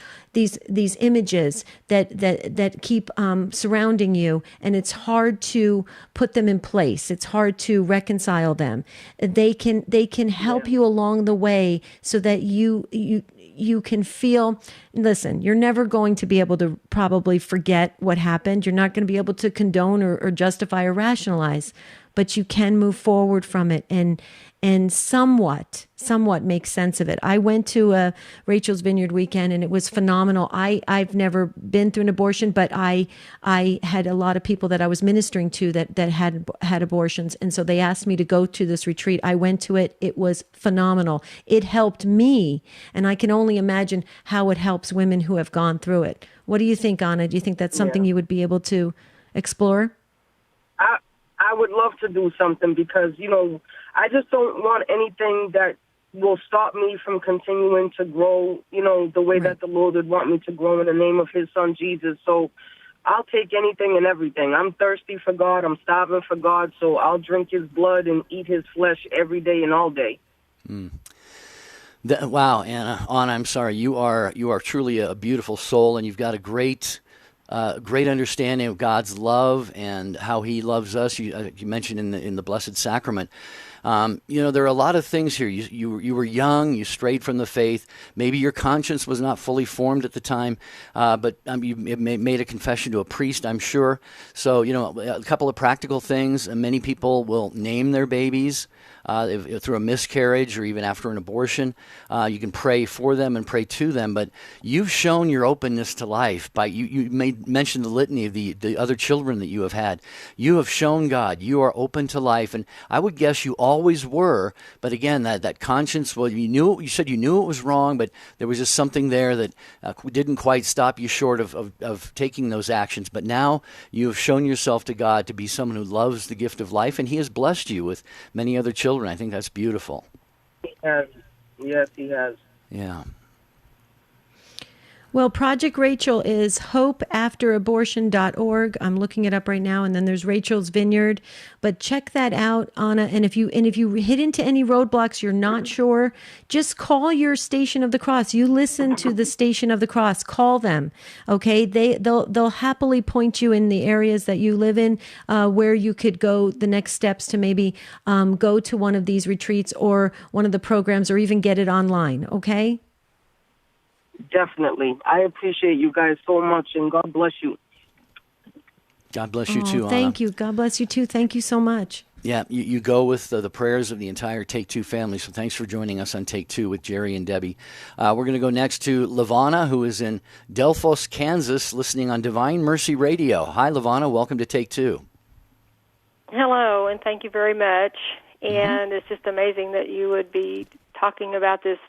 images that keep surrounding you, and it's hard to put them in place. It's hard to reconcile them. They can help you along the way so that you can feel, listen, you're never going to be able to probably forget what happened. You're not going to be able to condone or justify or rationalize, but you can move forward from it and somewhat make sense of it. I went to a Rachel's Vineyard weekend, and it was phenomenal. I've never been through an abortion, but I had a lot of people that I was ministering to that had abortions, and so they asked me to go to this retreat. I went to it. It was phenomenal. It helped me, and I can only imagine how it helps women who have gone through it. What do you think, Anna? Do you think that's something you would be able to explore? I would love to do something because, I just don't want anything that will stop me from continuing to grow, the way that the Lord would want me to grow in the name of his son, Jesus. So I'll take anything and everything. I'm thirsty for God. I'm starving for God. So I'll drink his blood and eat his flesh every day and all day. Wow, Anna, I'm sorry. You are truly a beautiful soul, and you've got a great understanding of God's love and how he loves us. You mentioned in the Blessed Sacrament. There are a lot of things here. You were young, you strayed from the faith. Maybe your conscience was not fully formed at the time, but you made a confession to a priest, I'm sure. So, a couple of practical things. Many people will name their babies through a miscarriage or even after an abortion. You can pray for them and pray to them, but you've shown your openness to life by you mentioned the litany of the other children that you have had. You have shown God you are open to life, and I would guess you always were, but again, that conscience, well, you said you knew it was wrong, but there was just something there that didn't quite stop you short of taking those actions. But now you have shown yourself to God to be someone who loves the gift of life, and he has blessed you with many other children. I think that's beautiful. He has. Yes, he has. Yeah. Well, Project Rachel is hopeafterabortion.org. I'm looking it up right now, and then there's Rachel's Vineyard. But check that out, Anna. And if you hit into any roadblocks you're not sure, just call your Station of the Cross. You listen to the Station of the Cross. Call them. Okay, they'll happily point you in the areas that you live in, where you could go the next steps to maybe go to one of these retreats or one of the programs, or even get it online. Okay. Definitely. I appreciate you guys so much, and God bless you. God bless you too, Anna. Thank you. God bless you too. Thank you so much. Yeah, you go with the prayers of the entire Take Two family, so thanks for joining us on Take Two with Jerry and Debbie. We're going to go next to Lavana, who is in Delphos, Kansas, listening on Divine Mercy Radio. Hi, Lavana. Welcome to Take Two. Hello, and thank you very much. And it's just amazing that you would be talking about this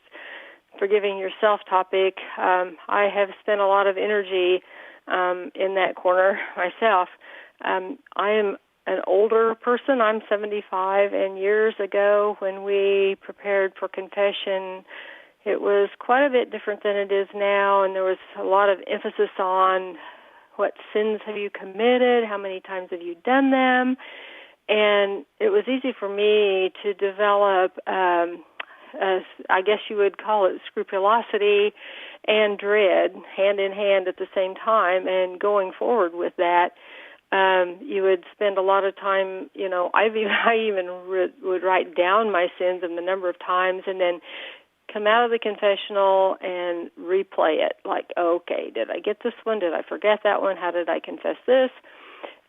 forgiving yourself topic. I have spent a lot of energy in that corner myself. I am an older person. I'm 75, and years ago when we prepared for confession, it was quite a bit different than it is now, and there was a lot of emphasis on what sins have you committed, how many times have you done them, and it was easy for me to develop I guess you would call it scrupulosity and dread hand in hand at the same time. And going forward with that, you would spend a lot of time, I even would write down my sins and the number of times, and then come out of the confessional and replay it. Like, okay, did I get this one? Did I forget that one? How did I confess this?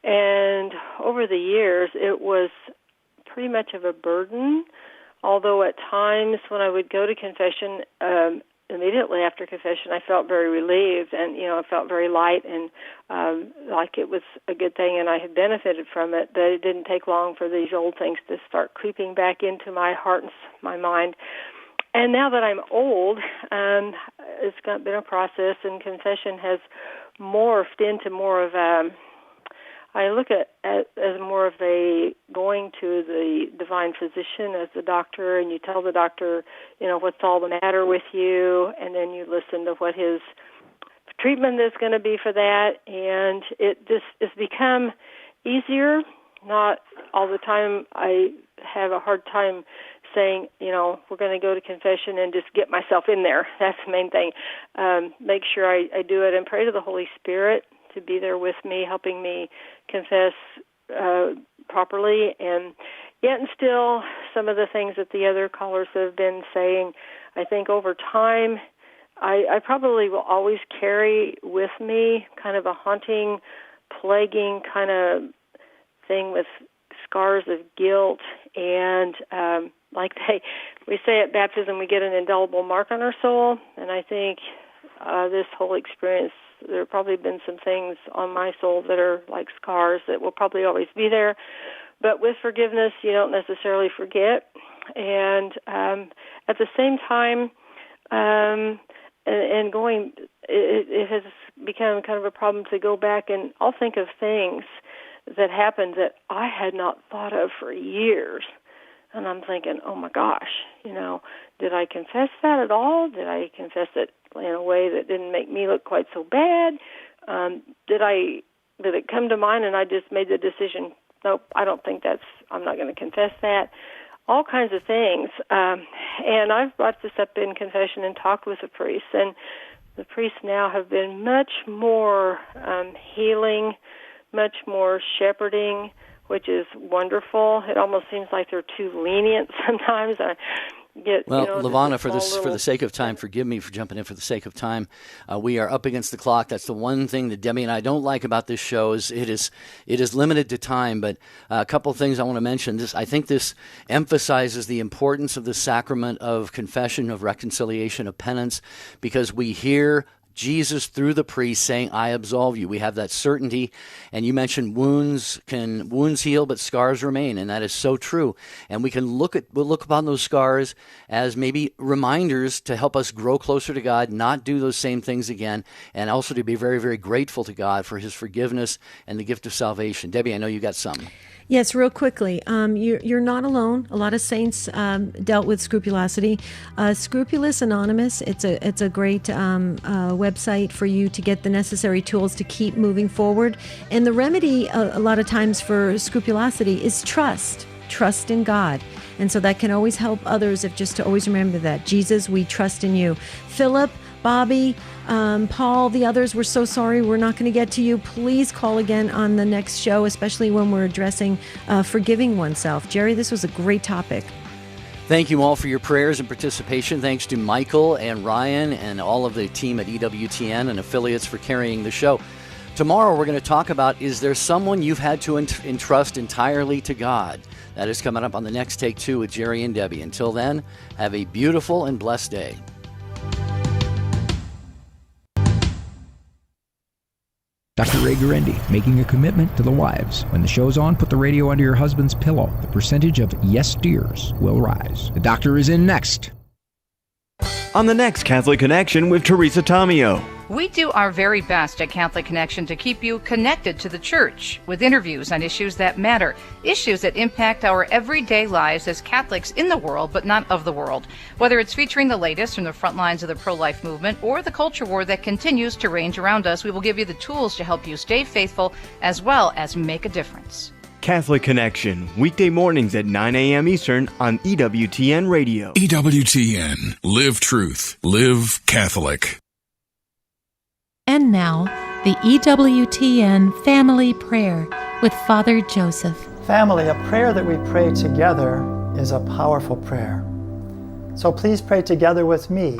And over the years, it was pretty much of a burden. Although at times when I would go to confession, immediately after confession, I felt very relieved and, I felt very light and like it was a good thing and I had benefited from it. But it didn't take long for these old things to start creeping back into my heart and my mind. And now that I'm old, it's been a process, and confession has morphed into more of a, I look at it as more of a going to the divine physician as the doctor, and you tell the doctor, what's all the matter with you, and then you listen to what his treatment that's going to be for that, and it just has become easier. Not all the time. I have a hard time saying, we're going to go to confession and just get myself in there. That's the main thing. Make sure I do it and pray to the Holy Spirit to be there with me, helping me confess properly. And yet and still, some of the things that the other callers have been saying, I think over time, I probably will always carry with me kind of a haunting, plaguing kind of thing with scars of guilt, and like we say at baptism, we get an indelible mark on our soul, and I think this whole experience, there have probably been some things on my soul that are like scars that will probably always be there. But with forgiveness, you don't necessarily forget. And at the same time, and going, it has become kind of a problem to go back, and I'll think of things that happened that I had not thought of for years. And I'm thinking, oh my gosh, did I confess that at all? Did I confess it in a way that didn't make me look quite so bad? Did it come to mind and I just made the decision, nope, I don't think I'm not going to confess that. All kinds of things. And I've brought this up in confession and talked with the priests, and the priests now have been much more healing, much more shepherding, which is wonderful. It almost seems like they're too lenient sometimes. LaVonna, for the sake of time, forgive me for jumping in for the sake of time. We are up against the clock. That's the one thing that Debbie and I don't like about this show is it is limited to time. But a couple of things I want to mention. I think this emphasizes the importance of the sacrament of confession, of reconciliation, of penance, because we hear Jesus through the priest saying, I absolve you. We have that certainty. And you mentioned wounds heal, but scars remain. And that is so true. And we can look upon those scars as maybe reminders to help us grow closer to God, not do those same things again, and also to be very, very grateful to God for his forgiveness and the gift of salvation. Debbie, I know you got some. Yes, real quickly. You're not alone. A lot of saints dealt with scrupulosity. Scrupulous Anonymous. It's a great website for you to get the necessary tools to keep moving forward. And the remedy, a lot of times for scrupulosity, is trust. Trust in God. And so that can always help others if just to always remember that. Jesus, we trust in you. Philip, Bobby, Paul, the others, we're so sorry we're not going to get to you. Please call again on the next show, especially when we're addressing forgiving oneself. Jerry, this was a great topic. Thank you all for your prayers and participation. Thanks to Michael and Ryan and all of the team at EWTN and affiliates for carrying the show. Tomorrow we're going to talk about, is there someone you've had to entrust entirely to God? That is coming up on the next Take Two with Jerry and Debbie. Until then, have a beautiful and blessed day. Dr. Ray Gurendi, making a commitment to the wives. When the show's on, put the radio under your husband's pillow. The percentage of yes dears will rise. The doctor is in next. On the next Catholic Connection with Teresa Tomeo. We do our very best at Catholic Connection to keep you connected to the Church with interviews on issues that matter, issues that impact our everyday lives as Catholics in the world, but not of the world. Whether it's featuring the latest from the front lines of the pro-life movement or the culture war that continues to rage around us, we will give you the tools to help you stay faithful as well as make a difference. Catholic Connection, weekday mornings at 9 a.m. Eastern on EWTN Radio. EWTN. Live truth. Live Catholic. And now, the EWTN Family Prayer with Father Joseph. Family, a prayer that we pray together is a powerful prayer. So please pray together with me